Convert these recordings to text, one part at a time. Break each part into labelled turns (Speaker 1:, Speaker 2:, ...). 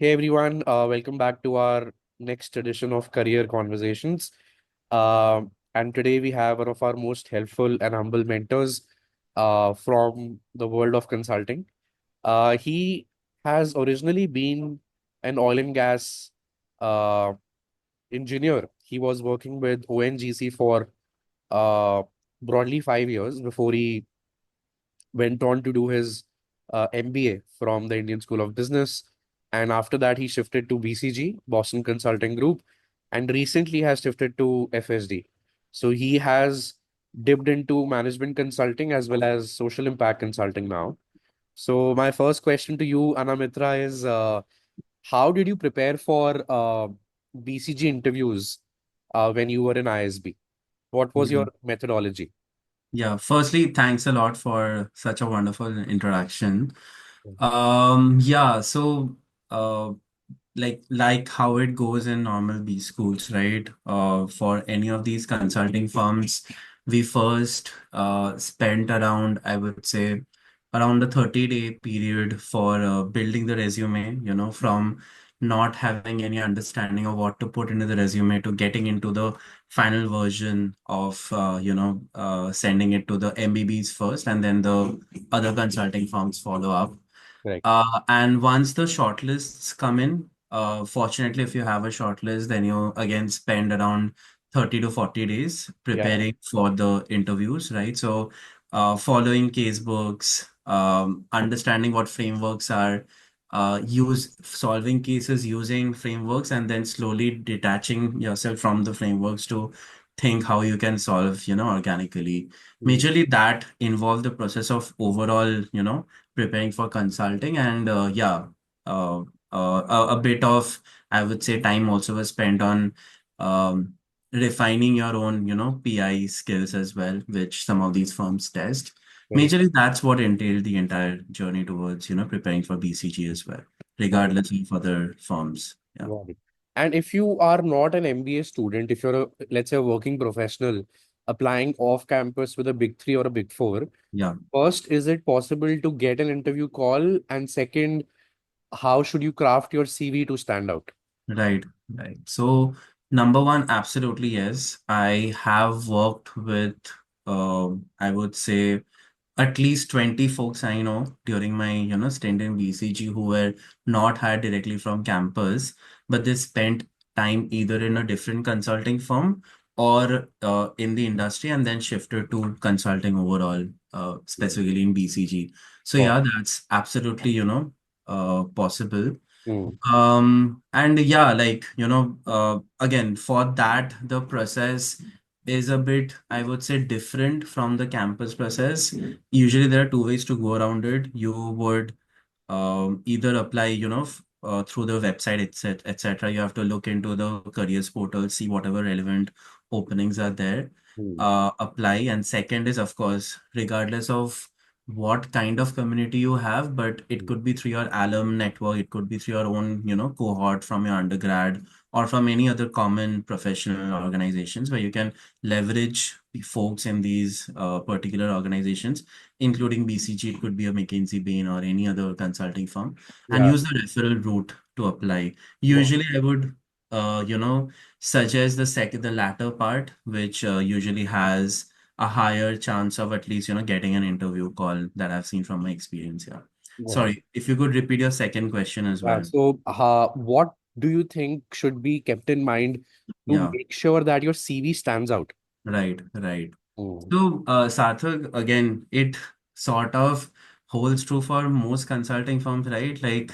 Speaker 1: Hey everyone, welcome back to our next edition of Career Conversations. And today we have one of our most helpful and humble mentors from the world of consulting. He has originally been an oil and gas uh, engineer. He was working with ONGC for uh, broadly 5 years before he went on to do his MBA from the Indian School of Business. And after that, he shifted to BCG, Boston Consulting Group, and recently has shifted to FSD. So he has dipped into management consulting as well as social impact consulting now. So my first question to you, Anamitra, is how did you prepare for BCG interviews when you were in ISB? What was
Speaker 2: Yeah.
Speaker 1: your methodology?
Speaker 2: Yeah. Firstly, thanks a lot for such a wonderful interaction. Yeah, so uh like how it goes in normal B schools, right? For any of these consulting firms, we first spent around, I would say, around a 30-day period for building the resume, from not having any understanding of what to put into the resume to getting into the final version of sending it to the MBBs first and then the other consulting firms follow up.
Speaker 1: Right.
Speaker 2: And once the shortlists come in, fortunately, if you have a shortlist, then you again spend around 30 to 40 days
Speaker 1: Yeah.
Speaker 2: preparing for the interviews, right? So, following case books, understanding what frameworks are, use solving cases using frameworks, and then slowly detaching yourself from the frameworks to think how you can solve, organically.
Speaker 1: Hmm.
Speaker 2: Majorly, that involve the process of overall, preparing for consulting and uh, a bit of I would say time also was spent on um, refining your own PI skills as well, which some of these firms test.
Speaker 1: Very
Speaker 2: Majorly that's what entailed the entire journey towards preparing for BCG as well,
Speaker 1: got
Speaker 2: regardless of other firms. Yeah.
Speaker 1: got it. And if you are not an MBA student, if you're a, let's say, a working professional applying off campus with a big three or a big four,
Speaker 2: Yeah.
Speaker 1: first, is it possible to get an interview call? And second, how should you craft your CV to stand out?
Speaker 2: Right, right. So, number one, absolutely yes. I have worked with, I would say, at least 20 folks I know during my, stint in BCG who were not hired directly from campus, but they spent time either in a different consulting firm or in the industry and then shifted to consulting overall, specifically in BCG. So,
Speaker 1: Got
Speaker 2: yeah, that's absolutely, possible.
Speaker 1: mm,
Speaker 2: And yeah, like, again, for that, the process is a bit, I would say, different from the campus process. Usually, there are two ways to go around it. You would either apply, through the website, etc. You have to look into the careers portal, see whatever relevant openings are there,
Speaker 1: mm,
Speaker 2: apply. And second is, of course, regardless of what kind of community you have, but it
Speaker 1: mm.
Speaker 2: could be through your alum network, it could be through your own, cohort from your undergrad or from any other common professional organizations where you can leverage the folks in these particular organizations, including BCG, it could be a McKinsey, Bain, or any other consulting firm, and
Speaker 1: Yeah.
Speaker 2: use the referral route to apply.
Speaker 1: Got
Speaker 2: Usually, I would, suggest the latter part, which usually has a higher chance of at least, getting an interview call that I've seen from my experience here.
Speaker 1: got it.
Speaker 2: Sorry, if you could repeat your second question as
Speaker 1: Yeah.
Speaker 2: well.
Speaker 1: So, what do you think should be kept in mind to
Speaker 2: Yeah,
Speaker 1: make sure that your CV stands out?
Speaker 2: right, right.
Speaker 1: Mm,
Speaker 2: So, Sarthak, again, it sort of holds true for most consulting firms, right? Like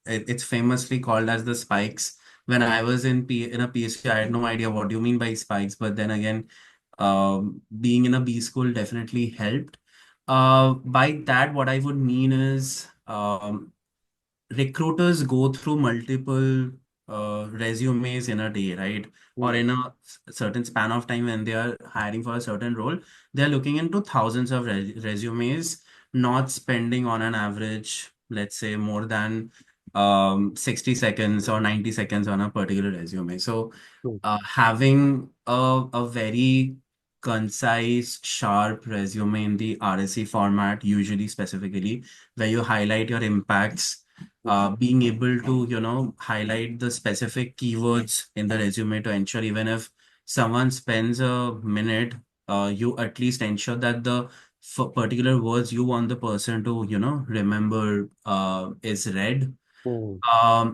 Speaker 2: it's famously called as the spikes. When I was in a PhD, I had no idea what do you mean by spikes, but then again, being in a B school definitely helped. By that, what I would mean is, recruiters go through multiple resumes in a day, right? Or
Speaker 1: mm,
Speaker 2: in a certain span of time when they are hiring for a certain role, they're looking into thousands of resumes, not spending on an average, let's say, more than 60 seconds or 90 seconds on a particular resume. So,
Speaker 1: mm.
Speaker 2: having a very concise, sharp resume in the RSC format, usually specifically, where you highlight your impacts, being able to, highlight the specific keywords in the resume to ensure even if someone spends a minute, you at least ensure that the particular words you want the person to, remember is read.
Speaker 1: Mm,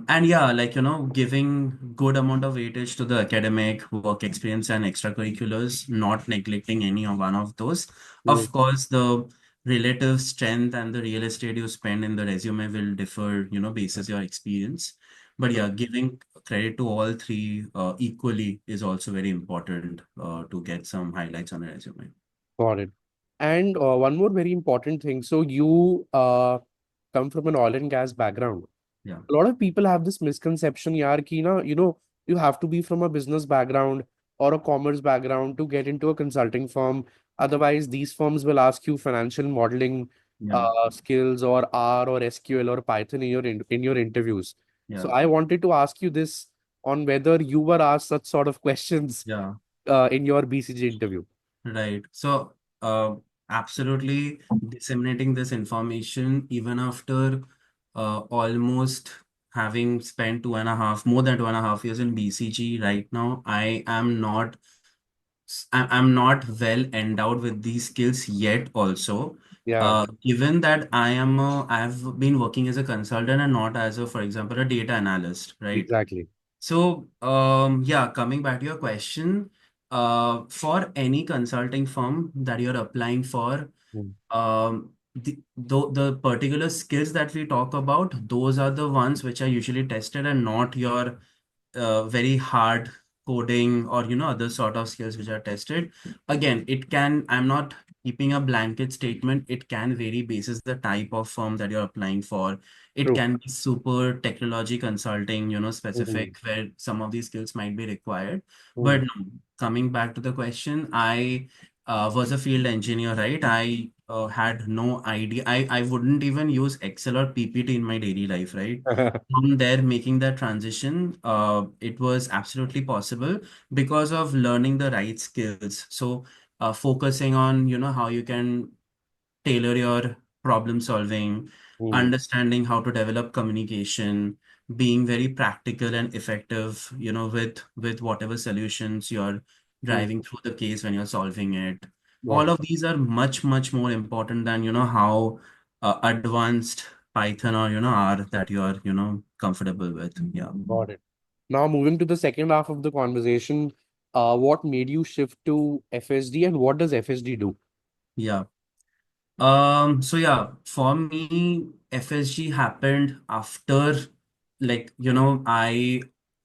Speaker 2: And yeah, like, giving good amount of weightage to the academic work experience and extracurriculars, not neglecting any of one of those.
Speaker 1: mm.
Speaker 2: Of course, the relative strength and the real estate you spend in the resume will differ, basis your experience. But yeah, giving credit to all three equally is also very important to get some highlights on a resume.
Speaker 1: Got it. And one more very important thing. So you come from an oil and gas background.
Speaker 2: Yeah,
Speaker 1: A lot of people have this misconception, yaar, ki na, you have to be from a business background or a commerce background to get into a consulting firm. Otherwise, these firms will ask you financial modeling
Speaker 2: yeah,
Speaker 1: skills or R or SQL or Python in your interviews. So
Speaker 2: yeah,
Speaker 1: I wanted to ask you this on whether you were asked such sort of questions
Speaker 2: yeah.
Speaker 1: in your BCG interview.
Speaker 2: Right. So, absolutely disseminating this information even after almost having spent more than 2.5 years in BCG right now, I'm not well endowed with these skills yet also.
Speaker 1: Yeah,
Speaker 2: Given that I've been working as a consultant and not as a, for example, a data analyst, right?
Speaker 1: exactly.
Speaker 2: So, yeah, coming back to your question, for any consulting firm that you're applying for,
Speaker 1: Mm,
Speaker 2: the particular skills that we talk about, those are the ones which are usually tested and not your very hard coding or other sort of skills which are tested. Again, I'm not keeping a blanket statement. It can vary basis the type of firm that you're applying for. It
Speaker 1: true.
Speaker 2: can be super technology consulting,
Speaker 1: Mm,
Speaker 2: specific, where some of these skills might be required.
Speaker 1: mm,
Speaker 2: But no, coming back to the question, I was a field engineer, right? I had no idea. I wouldn't even use Excel or PPT in my daily life, right? From there making that transition, it was absolutely possible because of learning the right skills. So focusing on how you can tailor your problem solving,
Speaker 1: mm,
Speaker 2: understanding how to develop communication, being very practical and effective, with whatever solutions you're
Speaker 1: mm.
Speaker 2: driving through the case when you're solving it.
Speaker 1: Got
Speaker 2: All
Speaker 1: it.
Speaker 2: of these are much, much more important than, how advanced Python or, R that you're, comfortable with. Yeah.
Speaker 1: Got it. Now, moving to the second half of the conversation, what made you shift to FSD and what does FSD do?
Speaker 2: Yeah. So yeah, for me, FSG happened after, like, I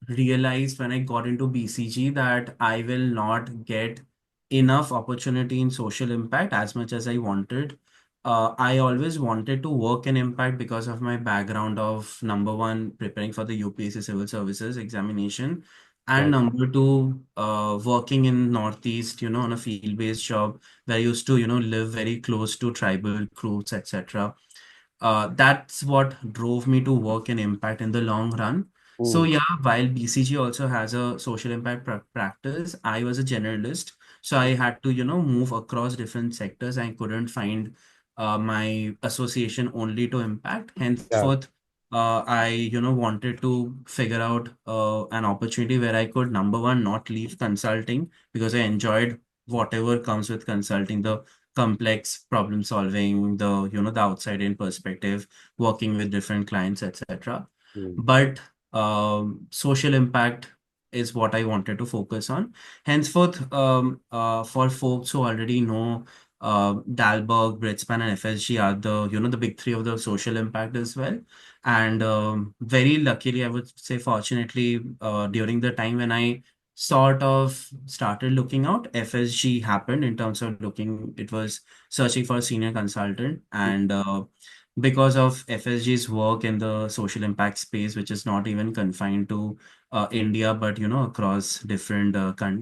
Speaker 2: realized when I got into BCG that I will not get enough opportunity in social impact as much as I wanted. I always wanted to work in impact because of my background of number one, preparing for the UPSC Civil Services examination, and
Speaker 1: Right.
Speaker 2: number two, working in Northeast, on a field-based job where I used to, live very close to tribal groups, etc. That's what drove me to work in impact in the long run. So
Speaker 1: Mm,
Speaker 2: yeah, while BCG also has a social impact practice, I was a generalist, so I had to, move across different sectors. I couldn't find my association only to impact.
Speaker 1: yeah.
Speaker 2: Henceforth, I, wanted to figure out an opportunity where I could, number one, not leave consulting because I enjoyed whatever comes with consulting, the complex problem solving, the outside in perspective, working with different clients, etc.
Speaker 1: Mm,
Speaker 2: But social impact is what I wanted to focus on. Henceforth, for folks who already know, Dalberg, Britspan, and FSG are the the big three of the social impact as well. And very luckily, I would say, fortunately, during the time when I sort of started looking out, FSG happened in terms of looking, it was searching for a senior consultant.
Speaker 1: mm,
Speaker 2: And because of FSG's work in the social impact space, which is not even confined to India, but across different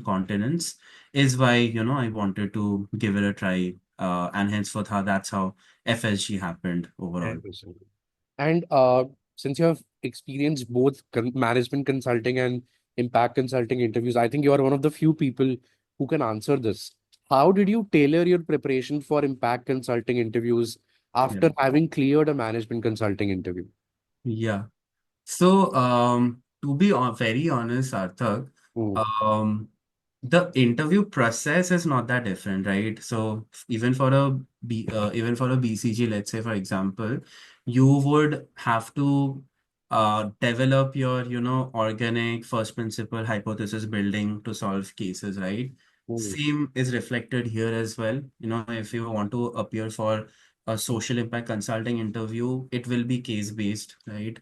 Speaker 2: continents, is why I wanted to give it a try. And henceforth, that's how FSG happened overall.
Speaker 1: interesting. And since you have experienced both management consulting and impact consulting interviews, I think you are one of the few people who can answer this. How did you tailor your preparation for impact consulting interviews
Speaker 2: Yeah.
Speaker 1: after having cleared a management consulting interview?
Speaker 2: Yeah. So, to be very honest, Arthak,
Speaker 1: Mm,
Speaker 2: um, the interview process is not that different, right? So even for a BCG, let's say for example, you would have to develop your, organic first principle hypothesis building to solve cases, right?
Speaker 1: mm,
Speaker 2: Same is reflected here as well. If you want to appear for a social impact consulting interview, it will be case based, right?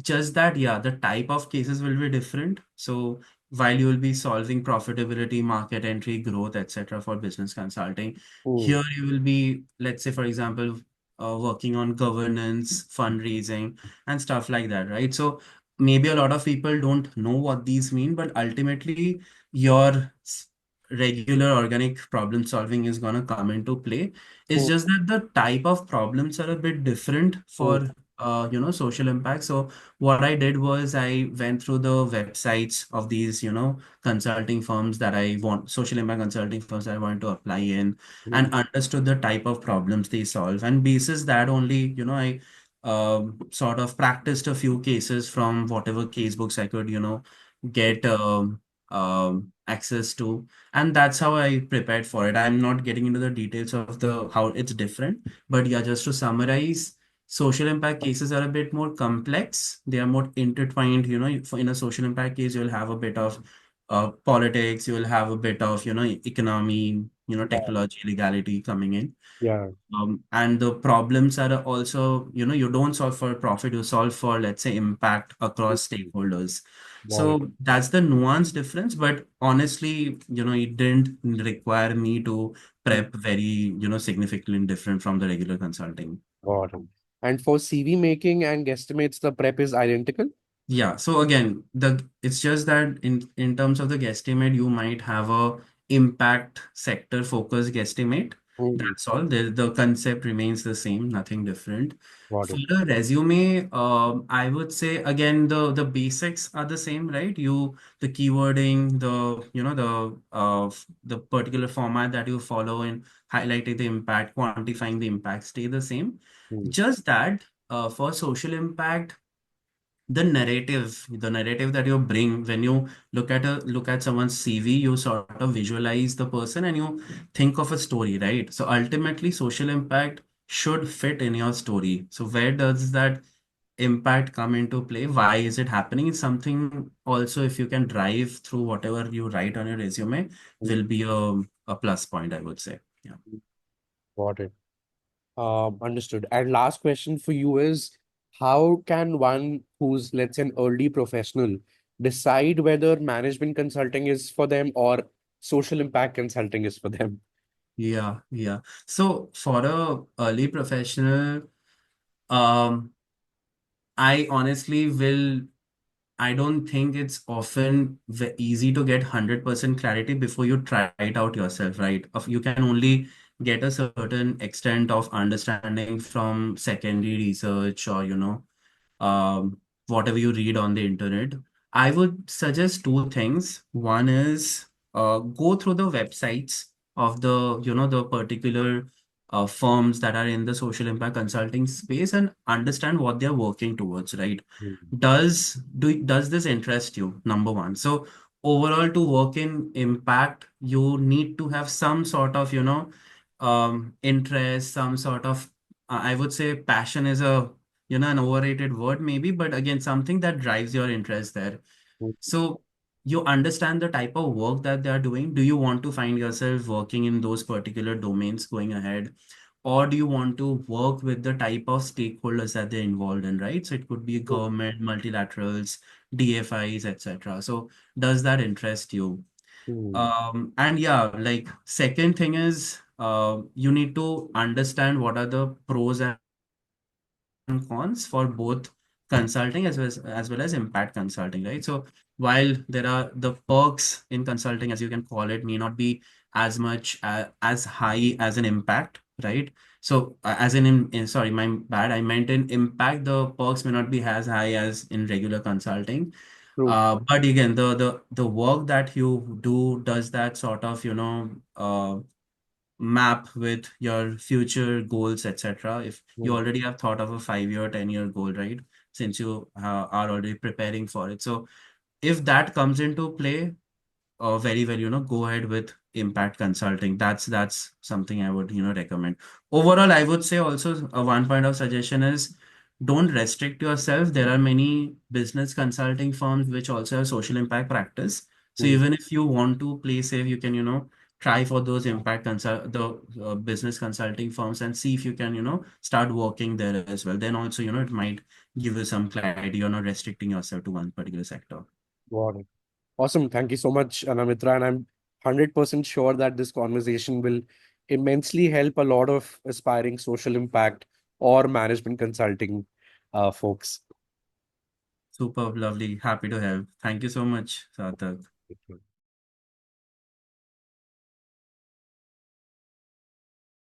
Speaker 2: Just that, yeah, the type of cases will be different. So while you will be solving profitability, market entry, growth, etc. for business consulting,
Speaker 1: mm,
Speaker 2: here you will be, let's say, for example, working on governance, fundraising, and stuff like that, right? So maybe a lot of people don't know what these mean, but ultimately your regular organic problem solving is going to come into play. It's
Speaker 1: mm,
Speaker 2: just that the type of problems are a bit different
Speaker 1: mm,
Speaker 2: for social impact. So what I did was I went through the websites of these, consulting firms that I want, social impact consulting firms that I want to apply in,
Speaker 1: mm,
Speaker 2: and understood the type of problems they solve. And basis that only, I sort of practiced a few cases from whatever case books I could, get access to. And that's how I prepared for it. I'm not getting into the details of the how it's different, but yeah, just to summarize, social impact cases are a bit more complex. They are more intertwined. In a social impact case, you'll have a bit of politics, you will have a bit of, economy,
Speaker 1: yeah,
Speaker 2: technology, legality coming in.
Speaker 1: yeah,
Speaker 2: And the problems are also, you don't solve for profit, you solve for, let's say, impact across
Speaker 1: mm,
Speaker 2: stakeholders.
Speaker 1: got it,
Speaker 2: So that's the nuance difference. But honestly, it didn't require me to
Speaker 1: mm,
Speaker 2: prep very, significantly different from the regular consulting.
Speaker 1: got it. And for CV making and guesstimates, the prep is identical?
Speaker 2: Yeah, so again, the it's just that in terms of the guesstimate, you might have a impact sector focused guesstimate.
Speaker 1: Mm,
Speaker 2: That's all. The concept remains the same, nothing different.
Speaker 1: got
Speaker 2: For
Speaker 1: it.
Speaker 2: the resume, I would say again the basics are the same, right? The keywording, the particular format that you follow in highlighting the impact, quantifying the impact stay the same.
Speaker 1: Mm,
Speaker 2: Just that for social impact, the narrative that you bring when you look at someone's CV, you sort of visualize the person and you think of a story, right? So ultimately social impact should fit in your story. So where does that impact come into play? Why is it happening? It's something also, if you can drive through whatever you write on your resume,
Speaker 1: mm,
Speaker 2: will be a plus point, I would say. Yeah.
Speaker 1: got it. Understood. And last question for you is, how can one who's, let's say, an early professional decide whether management consulting is for them or social impact consulting is for them?
Speaker 2: Yeah. So for a early professional, um I honestly will I don't think it's often easy to get 100% clarity before you try it out yourself, right? You can only get a certain extent of understanding from secondary research or, um, whatever you read on the internet. I would suggest two things. One is go through the websites of the particular firms that are in the social impact consulting space and understand what they're working towards, right?
Speaker 1: Mm,
Speaker 2: Does this interest you? Number one. So overall, to work in impact, you need to have some sort of, interest, some sort of, I would say passion is an overrated word maybe, but again, something that drives your interest there.
Speaker 1: mm,
Speaker 2: So you understand the type of work that they are doing. Do you want to find yourself working in those particular domains going ahead? Or do you want to work with the type of stakeholders that they're involved in, right? So it could be
Speaker 1: mm,
Speaker 2: government, multilaterals, DFIs, etc. So does that interest you?
Speaker 1: mm,
Speaker 2: And yeah, like second thing is you need to understand what are the pros and cons for both consulting as well as impact consulting, right? So while there are the perks in consulting, as you can call it, may not be as much as high as an impact, right? So as sorry, my bad, I meant in impact, the perks may not be as high as in regular consulting.
Speaker 1: true.
Speaker 2: But again, the work that you do, does that sort of, map with your future goals, etc. If you
Speaker 1: Mm.
Speaker 2: already have thought of a 5 year, 10 year goal, right? Since you are already preparing for it. So if that comes into play, very well, go ahead with impact consulting. That's something I would, recommend. Overall, I would say also one point of suggestion is don't restrict yourself. There are many business consulting firms which also have social impact practice. So
Speaker 1: Mm.
Speaker 2: even if you want to play safe, you can, try for those the business consulting firms and see if you can, start working there as well. Then also, it might give you some clarity. You're not restricting yourself to one particular sector.
Speaker 1: Got it. Awesome. Thank you so much, Anamitra. And I'm 100% sure that this conversation will immensely help a lot of aspiring social impact or management consulting folks.
Speaker 2: Superb, lovely. Happy to help. Thank you so much, Sarthak.